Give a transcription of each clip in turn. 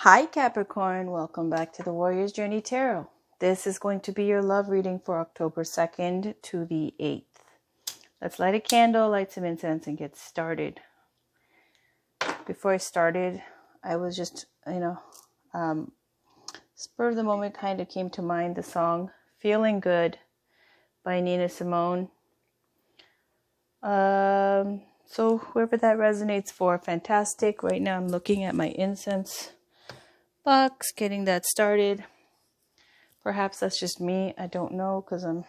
Hi Capricorn, welcome back to the Warrior's Journey Tarot. This is going to be your love reading for October 2nd to the 8th. Let's light a candle, light some incense, and get started. Before I started, I was just, spur of the moment kind of came to mind the song Feeling Good by Nina Simone. So whoever that resonates for, fantastic. Right now I'm looking at my incense box, getting that started. Perhaps that's just me. I don't know, because I'm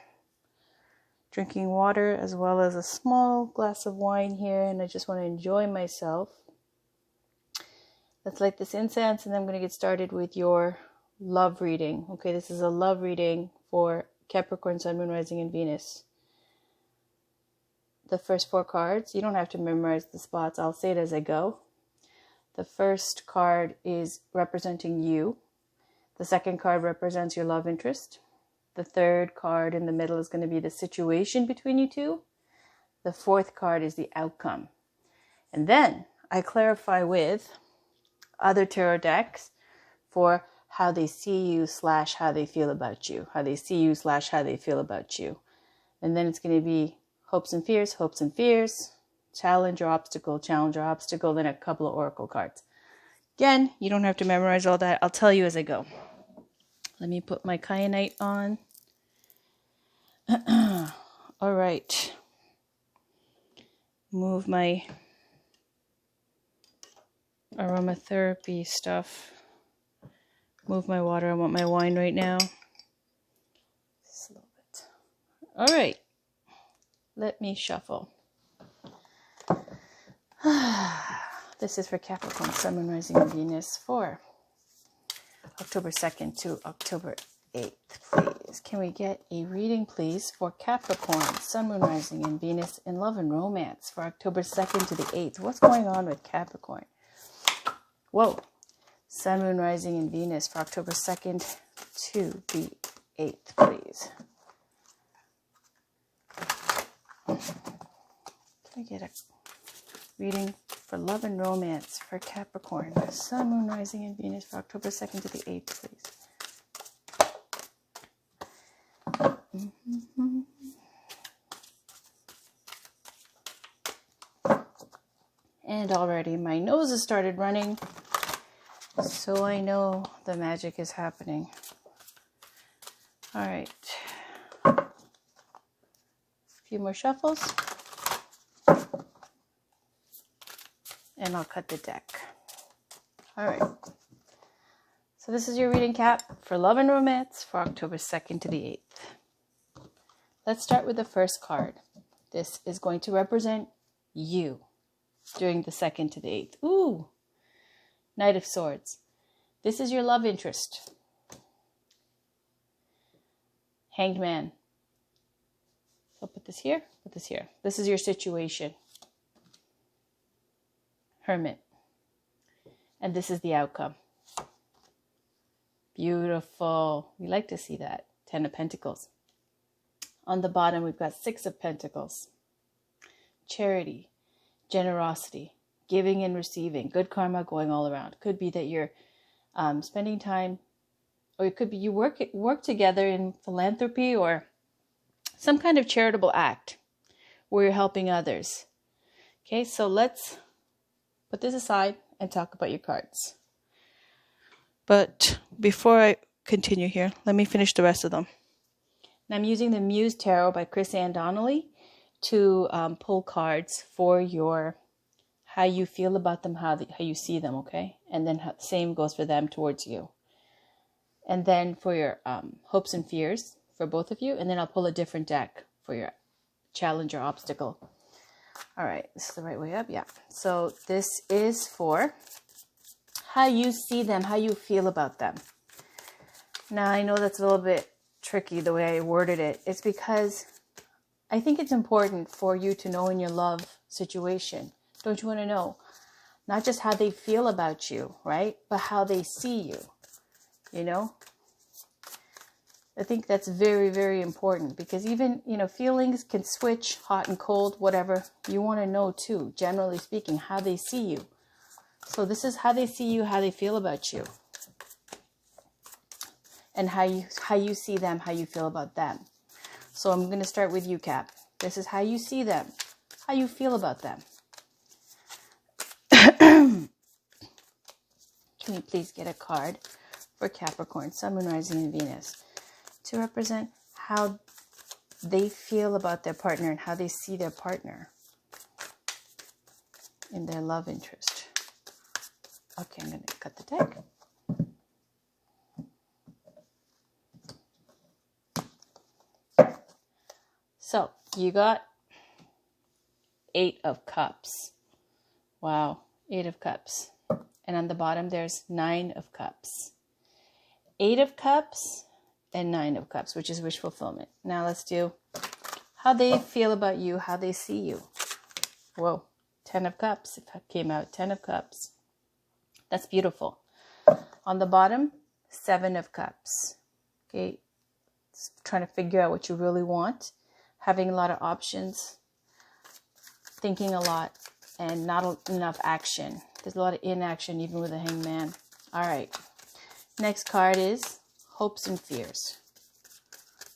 drinking water as well as a small glass of wine here, and I just want to enjoy myself. Let's light this incense, and then I'm going to get started with your love reading. Okay, this is a love reading for Capricorn, Sun, Moon, Rising, and Venus. The first 4 cards, you don't have to memorize the spots. I'll say it as I go. The first card is representing you. The second card represents your love interest. The third card in the middle is going to be the situation between you two. The fourth card is the outcome. And then I clarify with other tarot decks for how they see you / how they feel about you. How they see you / how they feel about you. And then it's going to be hopes and fears, challenge or obstacle, then a couple of oracle cards. Again, you don't have to memorize all that. I'll tell you as I go. Let me put my kyanite on. All right. Move my aromatherapy stuff. Move my water. I want my wine right now. Just a little bit. All right. Let me shuffle. This is for Capricorn, Sun, Moon, Rising, and Venus for October 2nd to October 8th, please. Can we get a reading, please, for Capricorn, Sun, Moon, Rising, and Venus in love and romance for October 2nd to the 8th? What's going on with Capricorn? Whoa. Sun, Moon, Rising, and Venus for October 2nd to the 8th, please. Can I get a reading for love and romance for Capricorn, Sun, Moon, Rising, and Venus for October 2nd to the 8th, please. And already my nose has started running, so I know the magic is happening. All right. A few more shuffles. And I'll cut the deck. All right. So this is your reading, Cap, for love and romance for October 2nd to the 8th. Let's start with the first card. This is going to represent you during the 2nd to the 8th. Ooh, Knight of Swords. This is your love interest. Hanged Man. So put this here, put this here. This is your situation. Hermit. And this is the outcome. Beautiful. We like to see that. 10 of Pentacles. On the bottom, we've got 6 of Pentacles. Charity, generosity, giving and receiving, good karma going all around. Could be that you're spending time, or it could be you work together in philanthropy or some kind of charitable act where you're helping others. Okay, so let's put this aside and talk about your cards. But before I continue here, let me finish the rest of them. And I'm using the Muse Tarot by Chris Ann Donnelly to pull cards for your how you feel about them, how you see them, okay? And then same goes for them towards you. And then for your hopes and fears for both of you. And then I'll pull a different deck for your challenge or obstacle. All right, this is the right way up. Yeah. So this is for how you see them, how you feel about them. Now, I know that's a little bit tricky the way I worded it. It's because I think it's important for you to know in your love situation. Don't you want to know not just how they feel about you, right? But how they see you, you know? I think that's very, very important because even, feelings can switch hot and cold, whatever. You want to know too, generally speaking, how they see you. So this is how they see you, how they feel about you. and how you see them, how you feel about them. So I'm going to start with you, Cap. This is how you see them, how you feel about them. Can you please get a card for Capricorn, Sun, Moon, Rising, and Venus to represent how they feel about their partner and how they see their partner in their love interest? Okay, I'm going to cut the deck. So you got 8 of Cups. Wow, 8 of Cups. And on the bottom, there's 9 of Cups. 8 of Cups and 9 of Cups, which is wish fulfillment. Now let's do how they feel about you, how they see you. Whoa, 10 of Cups. It came out 10 of Cups. That's beautiful. On the bottom, 7 of Cups. Okay, trying to figure out what you really want. Having a lot of options, thinking a lot, and not enough action. There's a lot of inaction even with a hangman. All right. Next card is hopes and fears.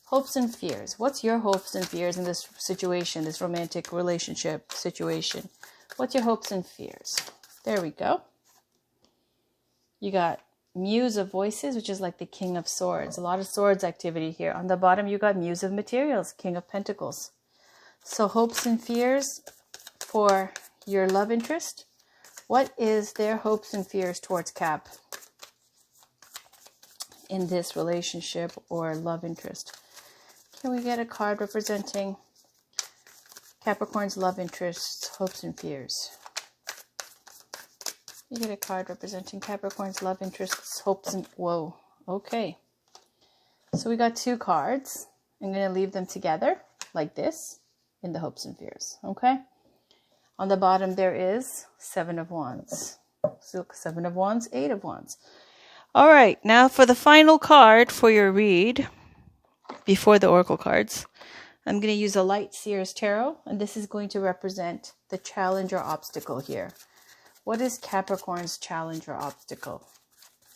Hopes and fears. What's your hopes and fears in this situation, this romantic relationship situation? What's your hopes and fears? There we go. You got Muse of Voices, which is like the King of Swords. A lot of swords activity here. On the bottom, you got Muse of Materials, King of Pentacles. So hopes and fears for your love interest. What is their hopes and fears towards Cap in this relationship or love interest? Can we get a card representing Capricorn's love interests, hopes and fears? You get a card representing Capricorn's love interests, hopes, and... Whoa. Okay. So we got 2 cards. I'm going to leave them together like this in the hopes and fears. Okay. On the bottom, there is 7 of Wands. So 7 of Wands, 8 of Wands. All right. Now for the final card for your read before the Oracle cards, I'm going to use a Light Seers Tarot. And this is going to represent the challenge or obstacle here. What is Capricorn's challenge or obstacle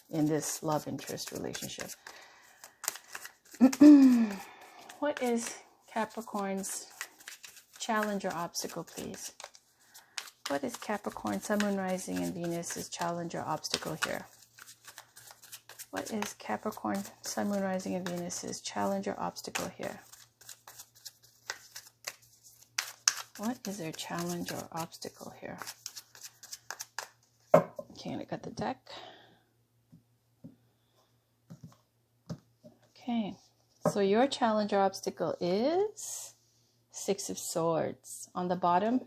in this love interest relationship? What is Capricorn's challenge or obstacle, please? What is Capricorn, Sun, Moon, Rising, and Venus's challenge or obstacle here? What is Capricorn, Sun, Moon, Rising, and Venus's challenge or obstacle here? What is their challenge or obstacle here? Okay, I'm going to cut the deck. Okay, so your challenge or obstacle is 6 of Swords. On the bottom,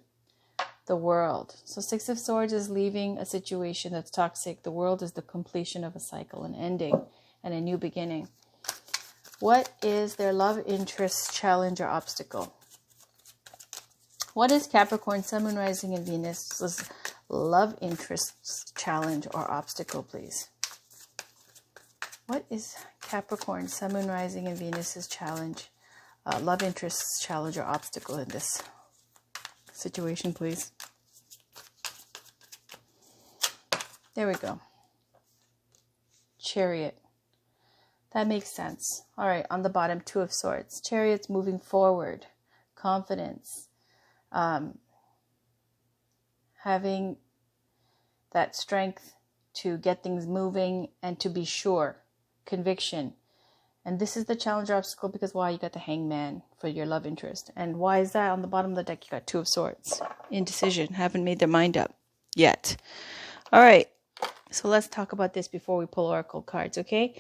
the World. So 6 of Swords is leaving a situation that's toxic. The World is the completion of a cycle, an ending, and a new beginning. What is their love interest challenge or obstacle? What is Capricorn, Sun, Moon, Rising, and Venus's love interest challenge or obstacle, please? What is Capricorn, Sun, Moon, Rising, and Venus's challenge, love interest challenge or obstacle in this situation, please? There we go. Chariot. That makes sense. All right, on the bottom, 2 of Swords. Chariot's moving forward, confidence, having that strength to get things moving and to be sure, conviction. And this is the challenge or obstacle because why? You got the Hangman for your love interest. And why is that? On the bottom of the deck, you got 2 of Swords. Indecision, haven't made their mind up yet. All right, so let's talk about this before we pull Oracle cards, okay?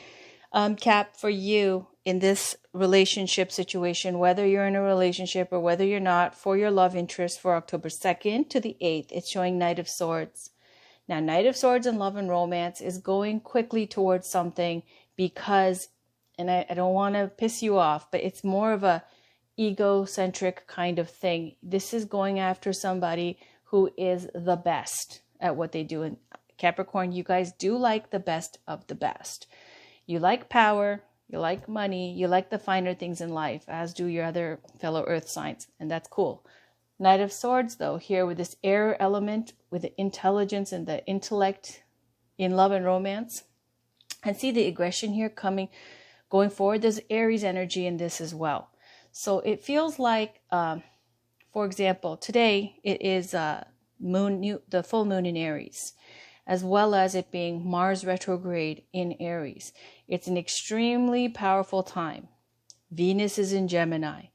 Cap, for you in this relationship situation, whether you're in a relationship or whether you're not, for your love interest for October 2nd to the 8th, it's showing Knight of Swords. Now, Knight of Swords in love and romance is going quickly towards something because, and I don't want to piss you off, but it's more of a egocentric kind of thing. This is going after somebody who is the best at what they do. And Capricorn, you guys do like the best of the best. You like power, you like money, you like the finer things in life, as do your other fellow earth signs, and that's cool. Knight of Swords, though, here with this air element, with the intelligence and the intellect in love and romance. And see the aggression here coming going forward. There's Aries energy in this as well. So it feels like, for example, today it is the full moon in Aries, as well as it being Mars retrograde in Aries. It's an extremely powerful time. Venus is in Gemini.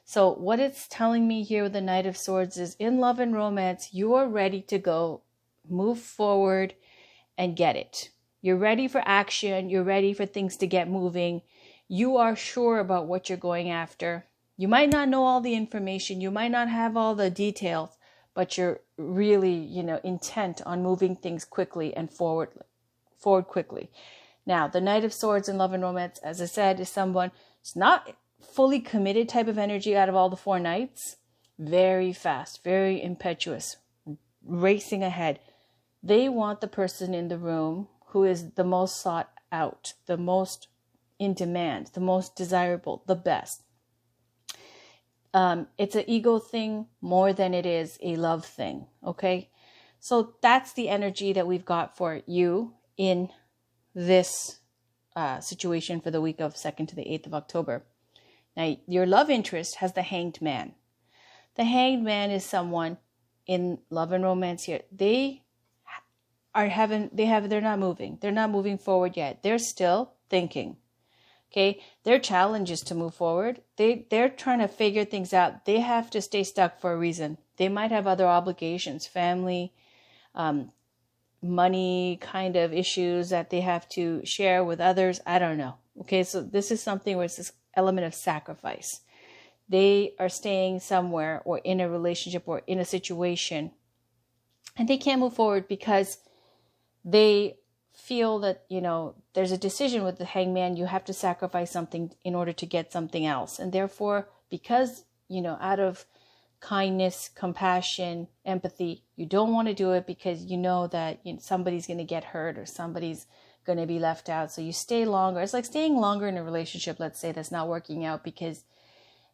So what it's telling me here with the Knight of Swords is, in love and romance, you are ready to go, move forward and get it. You're ready for action. You're ready for things to get moving. You are sure about what you're going after. You might not know all the information. You might not have all the details, but you're really, intent on moving things quickly and forward quickly. Now, the Knight of Swords in love and romance, as I said, is someone who's not fully committed type of energy out of all the four knights. Very fast, very impetuous, racing ahead. They want the person in the room who is the most sought out, the most in demand, the most desirable, the best. It's an ego thing more than it is a love thing, okay? So that's the energy that we've got for you in this situation for the week of 2nd to the 8th of October. Now, your love interest has the Hanged Man. The Hanged Man is someone in love and romance here. They're not moving. They're not moving forward yet. They're still thinking. Okay, their challenge is to move forward. They're trying to figure things out. They have to stay stuck for a reason. They might have other obligations, family, money kind of issues that they have to share with others. I don't know. Okay, so this is something where it's this element of sacrifice. They are staying somewhere or in a relationship or in a situation, and they can't move forward because they feel that, there's a decision with the Hangman. You have to sacrifice something in order to get something else. And therefore, because, out of kindness, compassion, empathy, you don't want to do it because you know that somebody's going to get hurt or somebody's going to be left out. So you stay longer. It's like staying longer in a relationship, let's say, that's not working out because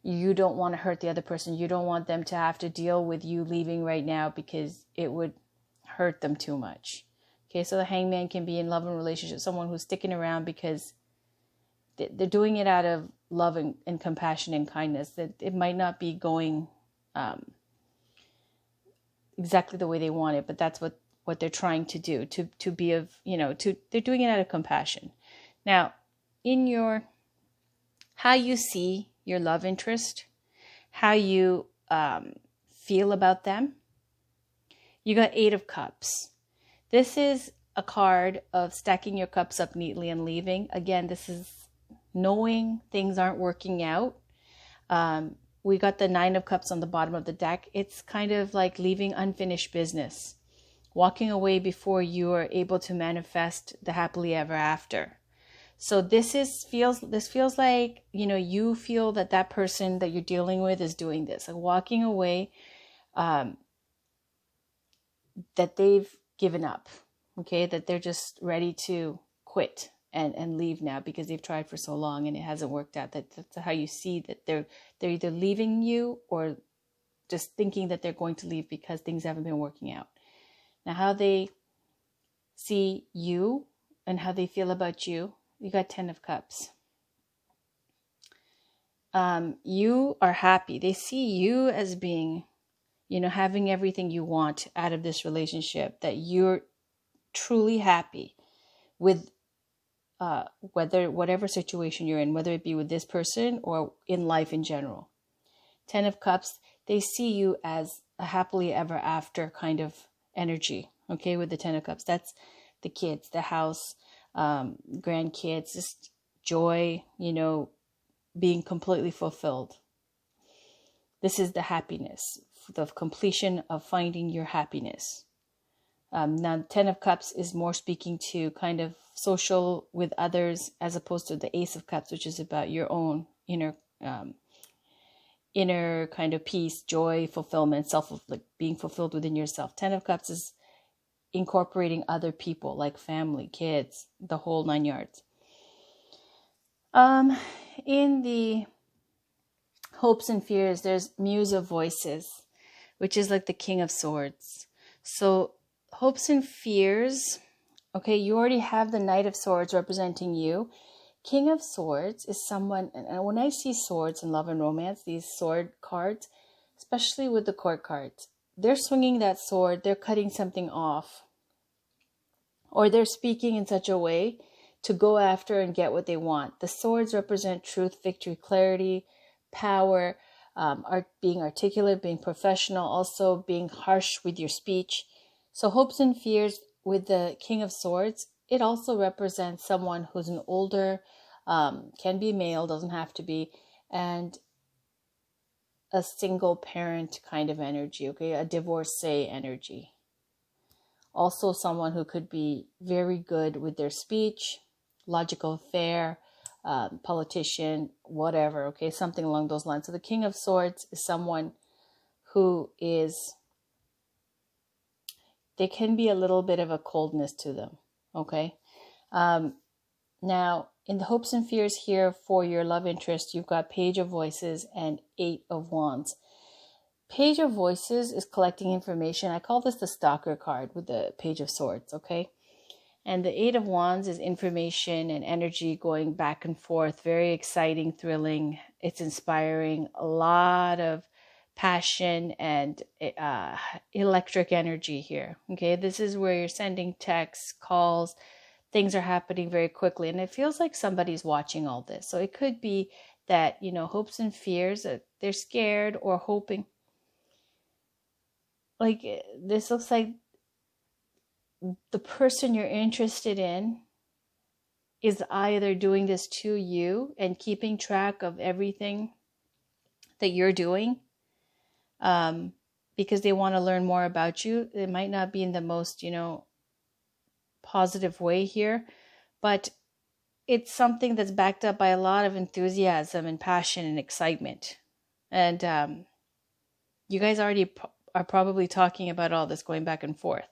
you don't want to hurt the other person. You don't want them to have to deal with you leaving right now because it would hurt them too much. Okay, so the Hangman can be in love and relationship, someone who's sticking around because they're doing it out of love and compassion and kindness. That it might not be going exactly the way they want it, but that's what they're trying to do, to be of, they're doing it out of compassion. Now, in how you see your love interest, how you feel about them, you got 8 of Cups. This is a card of stacking your cups up neatly and leaving. Again, this is knowing things aren't working out. We got the 9 of Cups on the bottom of the deck. It's kind of like leaving unfinished business, walking away before you are able to manifest the happily ever after. So this feels like, you feel that person that you're dealing with is doing this, like walking away, that they've given up, okay, that they're just ready to quit and leave now because they've tried for so long and it hasn't worked out. That's how you see that they're either leaving you or just thinking that they're going to leave because things haven't been working out. Now, how they see you and how they feel about you, you got 10 of Cups. You are happy. They see you as being, having everything you want out of this relationship, that you're truly happy with whatever situation you're in, whether it be with this person or in life in general. 10 of Cups, they see you as a happily ever after kind of energy, okay, with the 10 of Cups. That's the kids, the house, grandkids, just joy, being completely fulfilled. This is the happiness, the completion of finding your happiness. Now, 10 of Cups is more speaking to kind of social with others, as opposed to the Ace of Cups, which is about your own inner kind of peace, joy, fulfillment, being fulfilled within yourself. 10 of Cups is incorporating other people, like family, kids, the whole 9 yards. In the hopes and fears, there's Muse of Voices, which is like the King of Swords. So hopes and fears, okay, you already have the Knight of Swords representing you. King of Swords is someone, and when I see swords in love and romance, these sword cards, especially with the court cards, they're swinging that sword, they're cutting something off, or they're speaking in such a way to go after and get what they want. The swords represent truth, victory, clarity, power, being articulate, being professional, also being harsh with your speech. So hopes and fears with the King of Swords, it also represents someone who's an older, can be male, doesn't have to be, and a single parent kind of energy, okay? A divorcee energy. Also someone who could be very good with their speech, logical, fair, politician, whatever, okay? Something along those lines. So the King of Swords is someone who is, there can be a little bit of a coldness to them, okay? Now, in the hopes and fears here for your love interest, you've got Page of Voices and Eight of Wands. Page of Voices is collecting information. I call this the stalker card with the Page of Swords, okay? And the Eight of Wands is information and energy going back and forth. Very exciting, thrilling. It's inspiring. A lot of passion and electric energy here, okay? This is where you're sending texts, calls, things are happening very quickly, and it feels like somebody's watching all this. So it could be that, you know, hopes and fears, they're scared or hoping. Like, this looks like the person you're interested in is either doing this to you and keeping track of everything that you're doing, because they want to learn more about you. It might not be in the most, you know, positive way here, but it's something that's backed up by a lot of enthusiasm and passion and excitement. And you guys already are probably talking about all this going back and forth.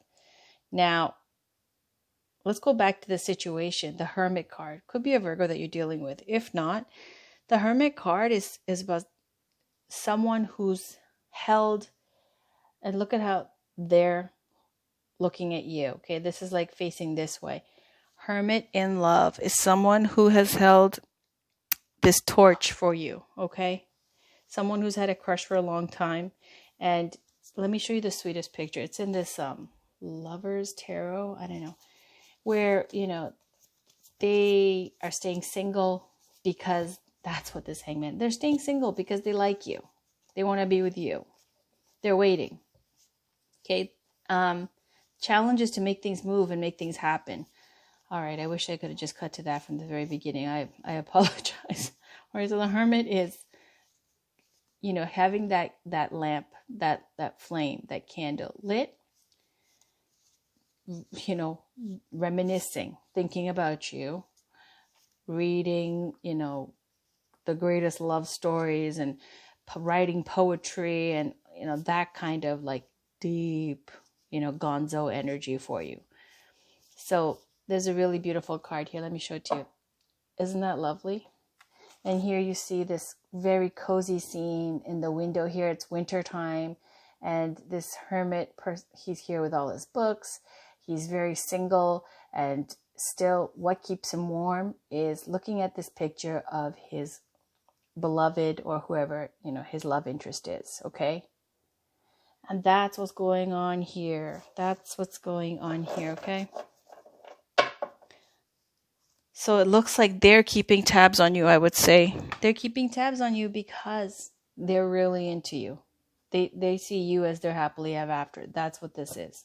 Now, let's go back to the situation. The Hermit card could be a Virgo that you're dealing with. If not, the Hermit card is about someone who's held, and look at how they're looking at you. Okay, this is like facing this way. Hermit in love is someone who has held this torch for you. Okay, someone who's had a crush for a long time. And let me show you the sweetest picture. It's in this Lovers Tarot, I don't know, where, you know, they are staying single because that's what this Hangman, they're staying single because they like you, they want to be with you, they're waiting. Okay, challenge is to make things move and make things happen. All right, I wish I could have just cut to that from the very beginning. I apologize. All right, so the Hermit is, you know, having that lamp, that flame, that candle lit, you know, reminiscing, thinking about you, reading, you know, the greatest love stories and writing poetry and, you know, that kind of like deep, you know, gonzo energy for you. So there's a really beautiful card here. Let me show it to you. Isn't that lovely? And here you see this very cozy scene in the window here. It's winter time, and this hermit, he's here with all his books. He's very single, and still what keeps him warm is looking at this picture of his beloved, or whoever, you know, his love interest is, okay? And that's what's going on here. That's what's going on here, okay? So it looks like they're keeping tabs on you, I would say. They're keeping tabs on you because they're really into you. They see you as their happily ever after. That's what this is.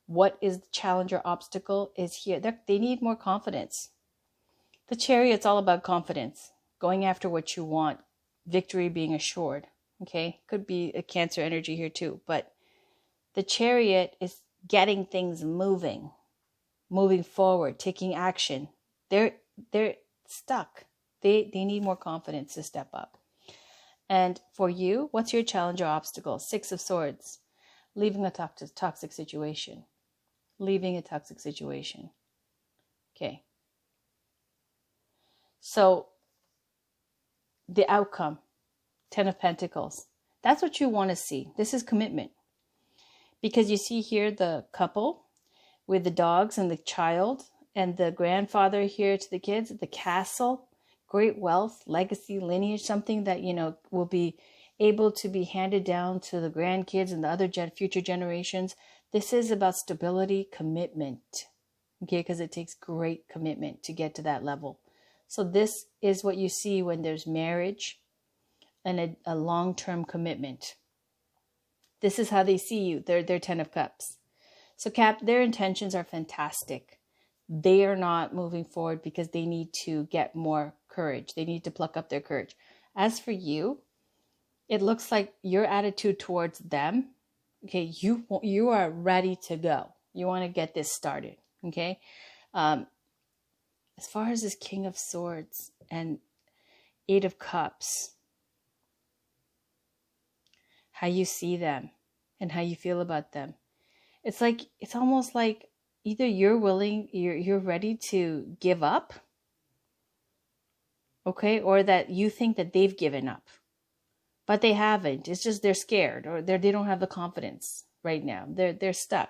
What is the challenge or obstacle is here. They need more confidence. The Chariot's all about confidence. Going after what you want. Victory being assured. Okay? Could be a Cancer energy here too. But the Chariot is getting things moving. Moving forward. Taking action. They're stuck. They need more confidence to step up. And for you, what's your challenge or obstacle? Six of Swords. Leaving a toxic situation. Leaving a toxic situation. Okay. So the outcome, 10 of Pentacles. That's what you want to see. This is commitment. Because you see here the couple with the dogs and the child, And the grandfather here to the kids, the castle, great wealth, legacy, lineage, something that, will be able to be handed down to the grandkids and the other future generations. This is about stability, commitment, okay? Because it takes great commitment to get to that level. So this is what you see when there's marriage and a long-term commitment. This is how they see you. They're 10 of Cups. So Cap, their intentions are fantastic. They are not moving forward because they need to get more courage. They need to pluck up their courage. As for you, it looks like your attitude towards them, okay, you are ready to go. You want to get this started, okay? As far as this King of Swords and 8 of Cups, how you see them and how you feel about them. It's almost like either you're ready to give up, okay, or that you think that they've given up, but they haven't. It's just they're scared, or they don't have the confidence right now. They're stuck.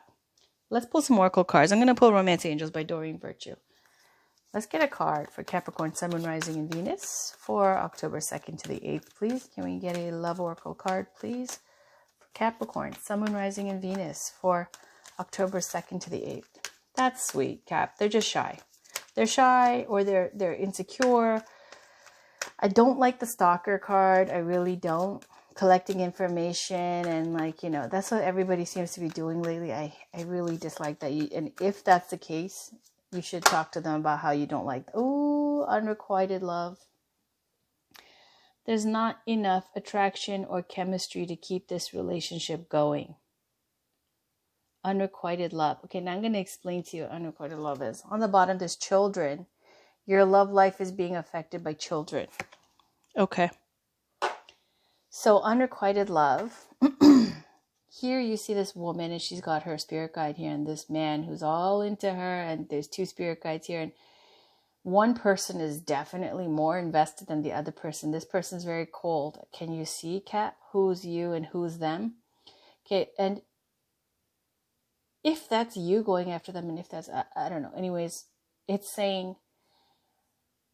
Let's pull some oracle cards. I'm going to pull Romance Angels by Doreen Virtue. Let's get a card for Capricorn, Sun, Moon, Rising, and Venus for October 2nd to the 8th, please. Can we get a love oracle card, please? For Capricorn, Sun, Moon, Rising, and Venus for October 2nd to the 8th. That's sweet, Cap. They're just shy. They're shy, or they're insecure. I don't like the stalker card. I really don't. Collecting information and that's what everybody seems to be doing lately. I really dislike that. And if that's the case, you should talk to them about how you don't like. Oh, unrequited love. There's not enough attraction or chemistry to keep this relationship going. Unrequited love. Okay, now I'm going to explain to you what unrequited love is. On the bottom, there's children. Your love life is being affected by children. Okay. So unrequited love. Here you see this woman and she's got her spirit guide here, and this man who's all into her, and there's 2 spirit guides here, and one person is definitely more invested than the other person. This person's very cold. Can you see, Kat, who's you and who's them? Okay, and if that's you going after them, and if that's, I don't know. Anyways, it's saying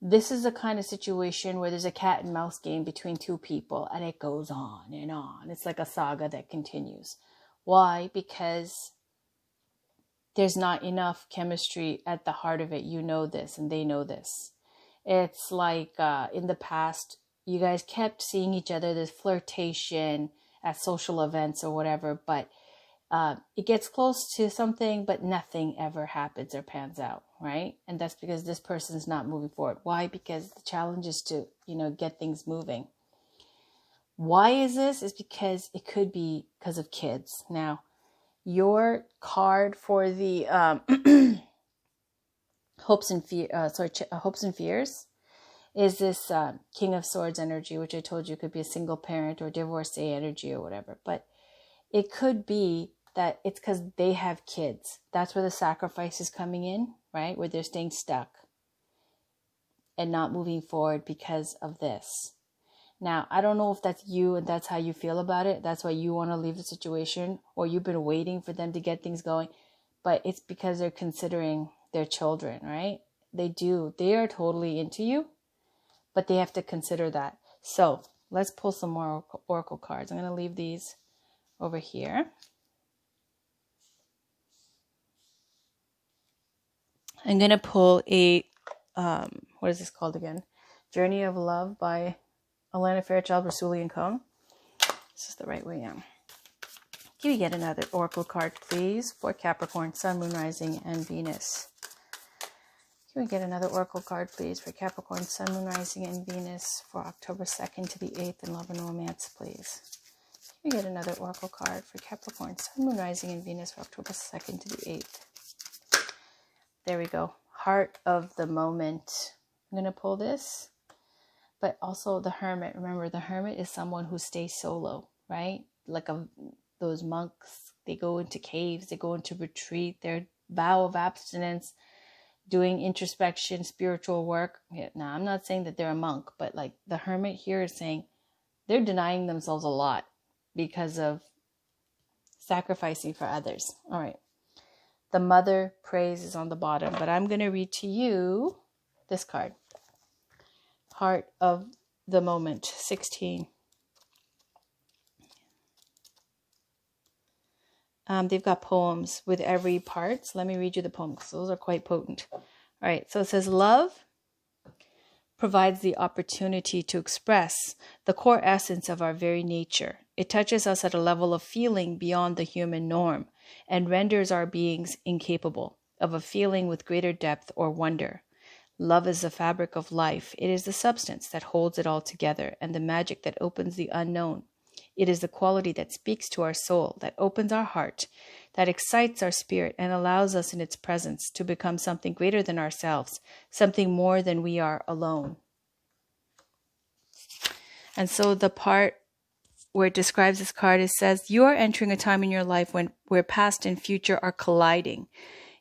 this is a kind of situation where there's a cat and mouse game between 2 people, and it goes on and on. It's like a saga that continues. Why? Because there's not enough chemistry at the heart of it. You know this, and they know this. It's like in the past, you guys kept seeing each other. There's flirtation at social events or whatever, but it gets close to something, but nothing ever happens or pans out, right? And that's because this person's not moving forward. Why? Because the challenge is to, get things moving. Why is this? Is because it could be because of kids. Now, your card for the hopes and fears is this King of Swords energy, which I told you could be a single parent or divorcee energy or whatever. But it could be that it's because they have kids. That's where the sacrifice is coming in, right? Where they're staying stuck and not moving forward because of this. Now, I don't know if that's you and that's how you feel about it. That's why you want to leave the situation, or you've been waiting for them to get things going. But it's because they're considering their children, right? They do. They are totally into you, but they have to consider that. So let's pull some more oracle cards. I'm going to leave these over here. I'm going to pull a, what is this called again? Journey of Love by Alana Fairchild, Rasuli, and Kong. This is the right way now. Can we get another oracle card, please, for Capricorn, Sun, Moon, Rising, and Venus? Can we get another oracle card, please, for Capricorn, Sun, Moon, Rising, and Venus for October 2nd to the 8th in Love and Romance, please? Can we get another oracle card for Capricorn, Sun, Moon, Rising, and Venus for October 2nd to the 8th? There we go. Heart of the moment. I'm going to pull this. But also the Hermit. Remember, the Hermit is someone who stays solo, right? Like those monks. They go into caves. They go into retreat. Their vow of abstinence, doing introspection, spiritual work. Now, I'm not saying that they're a monk, but like the Hermit here is saying they're denying themselves a lot because of sacrificing for others. All right. The Mother praise is on the bottom. But I'm going to read to you this card. Heart of the Moment, 16. They've got poems with every part. So let me read you the poems. Those are quite potent. All right. So it says, love provides the opportunity to express the core essence of our very nature. It touches us at a level of feeling beyond the human norm and renders our beings incapable of a feeling with greater depth or wonder. Love is the fabric of life. It is the substance that holds it all together and the magic that opens the unknown. It is the quality that speaks to our soul, that opens our heart, that excites our spirit and allows us in its presence to become something greater than ourselves, something more than we are alone. And so the part where it describes this card, it says, you are entering a time in your life where past and future are colliding.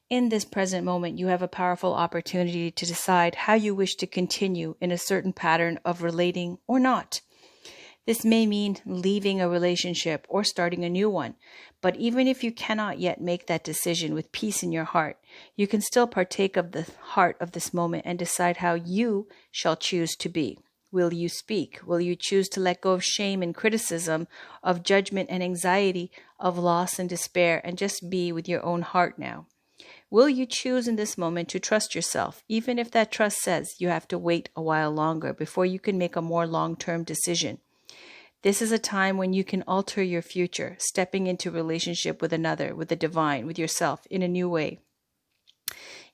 In this present moment, you have a powerful opportunity to decide how you wish to continue in a certain pattern of relating or not. This may mean leaving a relationship or starting a new one, but even if you cannot yet make that decision with peace in your heart, you can still partake of the heart of this moment and decide how you shall choose to be. Will you speak? Will you choose to let go of shame and criticism, of judgment and anxiety, of loss and despair, and just be with your own heart now? Will you choose in this moment to trust yourself, even if that trust says you have to wait a while longer before you can make a more long-term decision? This is a time when you can alter your future, stepping into relationship with another, with the divine, with yourself in a new way.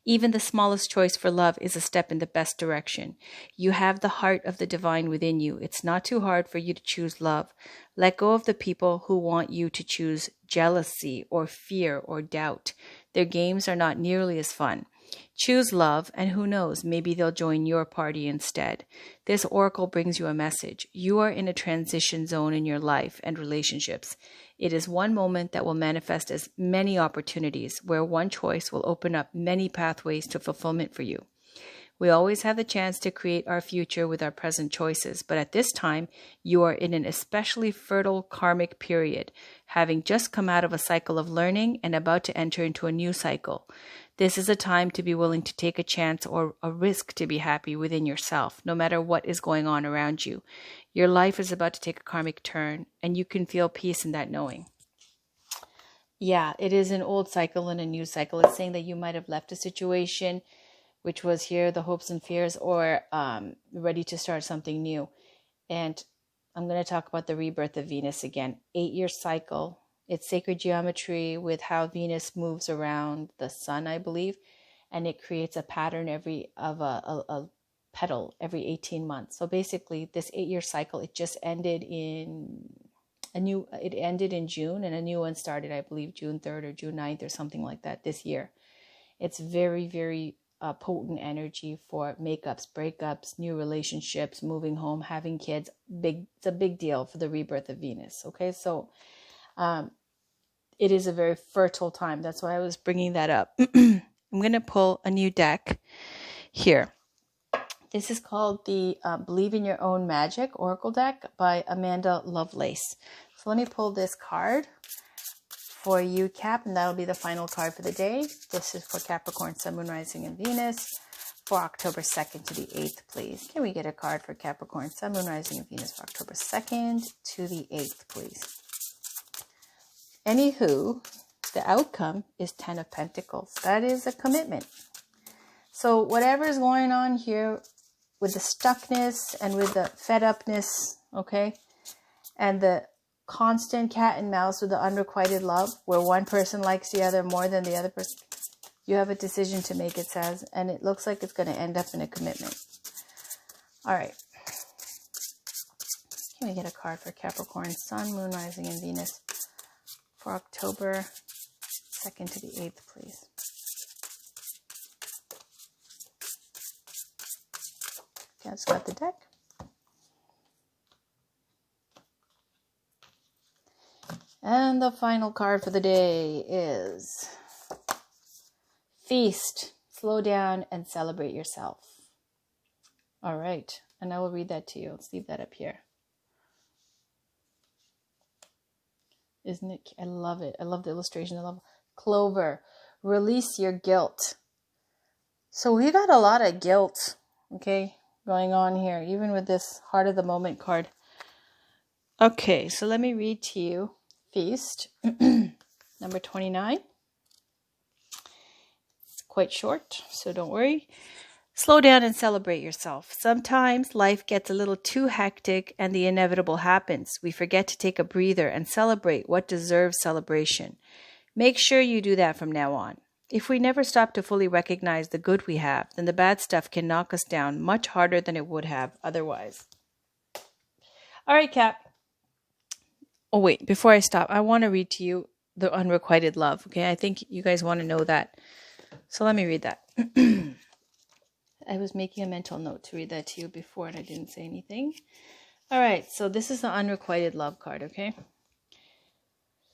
Even the smallest choice for love is a step in the best direction. You have the heart of the divine within you. It's not too hard for you to choose love. Let go of the people who want you to choose jealousy or fear or doubt. Their games are not nearly as fun. Choose love, and who knows, maybe they'll join your party instead. This oracle brings you a message. You are in a transition zone in your life and relationships. It is one moment that will manifest as many opportunities, where one choice will open up many pathways to fulfillment for you. We always have the chance to create our future with our present choices, but at this time, you are in an especially fertile karmic period, having just come out of a cycle of learning and about to enter into a new cycle. This is a time to be willing to take a chance or a risk to be happy within yourself, no matter what is going on around you. Your life is about to take a karmic turn, and you can feel peace in that knowing. Yeah, it is an old cycle and a new cycle. It's saying that you might have left a situation, which was here, the hopes and fears, or ready to start something new. And I'm going to talk about the rebirth of Venus again. 8-year cycle. It's sacred geometry with how Venus moves around the sun, I believe, and it creates a pattern a petal every 18 months. So basically, this 8-year cycle, it just ended in June, and a new one started, I believe, June 3rd or June 9th or something like that this year. It's very, very potent energy for makeups, breakups, new relationships, moving home, having kids. It's a big deal for the rebirth of Venus. Okay, so it is a very fertile time. That's why I was bringing that up. I'm going to pull a new deck here. This is called the Believe in Your Own Magic Oracle deck by Amanda Lovelace. So let me pull this card for you, Cap, and that'll be the final card for the day. This is for Capricorn, Sun, Moon, Rising, and Venus for October 2nd to the 8th, please. Can we get a card for Capricorn, Sun, Moon, Rising, and Venus for October 2nd to the 8th, please? Anywho, the outcome is 10 of Pentacles. That is a commitment. So whatever is going on here with the stuckness and with the fed upness, okay, and the constant cat and mouse with the unrequited love, where one person likes the other more than the other person, you have a decision to make, it says, and it looks like it's going to end up in a commitment. All right. Can we get a card for Capricorn, Sun, Moon, Rising, and Venus for October 2nd to the 8th, please? Okay, I just got the deck. And the final card for the day is Feast, Slow Down, and Celebrate Yourself. All right, and I will read that to you. Let's leave that up here. Isn't it? I love it. I love the illustration. I love clover, Release your guilt. So we got a lot of guilt, okay, going on here, even with this Heart of the Moment card. Okay, so let me read to you Feast, number 29. It's quite short, so don't worry. Slow down and celebrate yourself. Sometimes life gets a little too hectic and the inevitable happens. We forget to take a breather and celebrate what deserves celebration. Make sure you do that from now on. If we never stop to fully recognize the good we have, then the bad stuff can knock us down much harder than it would have otherwise. All right, Cap. Oh, wait, before I stop, I want to read to you the unrequited love, okay? I think you guys want to know that. So let me read that. I was making a mental note to read that to you before and I didn't say anything. All right, so this is the unrequited love card, okay?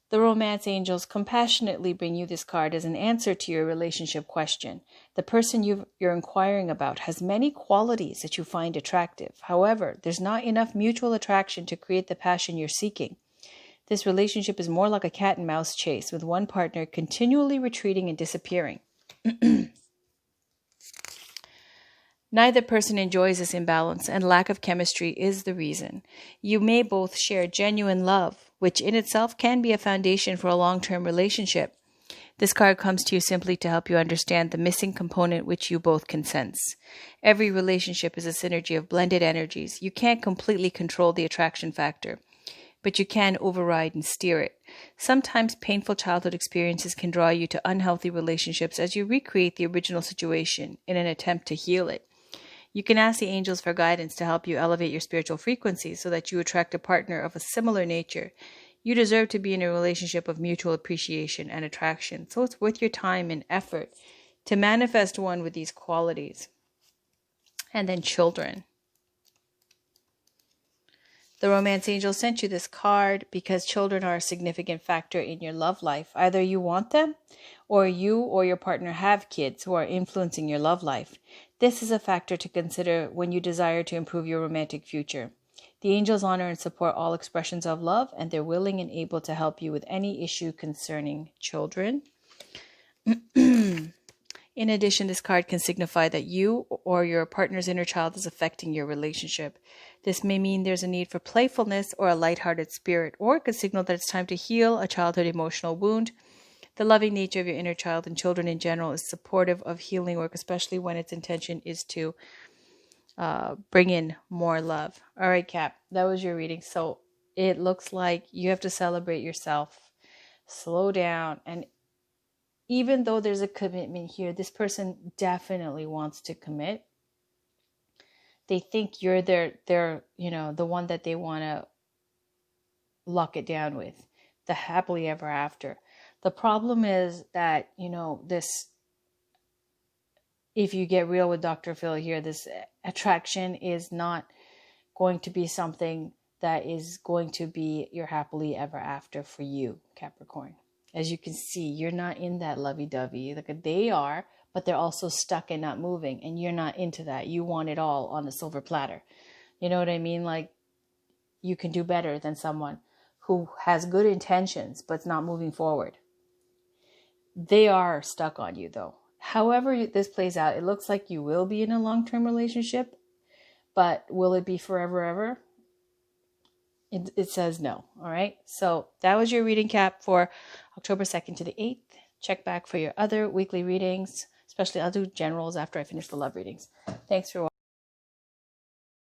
The romance angels compassionately bring you this card as an answer to your relationship question. The person you're inquiring about has many qualities that you find attractive. However, there's not enough mutual attraction to create the passion you're seeking. This relationship is more like a cat and mouse chase, with one partner continually retreating and disappearing. Neither person enjoys this imbalance, and lack of chemistry is the reason. You may both share genuine love, which in itself can be a foundation for a long-term relationship. This card comes to you simply to help you understand the missing component which you both can sense. Every relationship is a synergy of blended energies. You can't completely control the attraction factor, but you can override and steer it. Sometimes painful childhood experiences can draw you to unhealthy relationships as you recreate the original situation in an attempt to heal it. You can ask the angels for guidance to help you elevate your spiritual frequency so that you attract a partner of a similar nature. You deserve to be in a relationship of mutual appreciation and attraction, so it's worth your time and effort to manifest one with these qualities. And then children. The romance angel sent you this card because children are a significant factor in your love life. Either you want them, or you or your partner have kids who are influencing your love life. This is a factor to consider when you desire to improve your romantic future. The angels honor and support all expressions of love, and they're willing and able to help you with any issue concerning children. In addition, this card can signify that you or your partner's inner child is affecting your relationship. This may mean there's a need for playfulness or a lighthearted spirit, or it could signal that it's time to heal a childhood emotional wound. The loving nature of your inner child and children in general is supportive of healing work, especially when its intention is to bring in more love. All right, Cap, that was your reading. So it looks like you have to celebrate yourself, slow down, and even though there's a commitment here, this person definitely wants to commit. They think you're the one that they want to lock it down with, the happily ever after. The problem is that, if you get real with Dr. Phil here, this attraction is not going to be something that is going to be your happily ever after for you, Capricorn. As you can see, you're not in that lovey-dovey. Like they are, but they're also stuck and not moving, and you're not into that. You want it all on a silver platter. You know what I mean? Like, you can do better than someone who has good intentions but's not moving forward. They are stuck on you, though. However this plays out, it looks like you will be in a long-term relationship, but will it be forever ever? It says no. All right. So that was your reading, Cap, for October 2nd to the 8th. Check back for your other weekly readings, especially I'll do generals after I finish the love readings. Thanks for watching.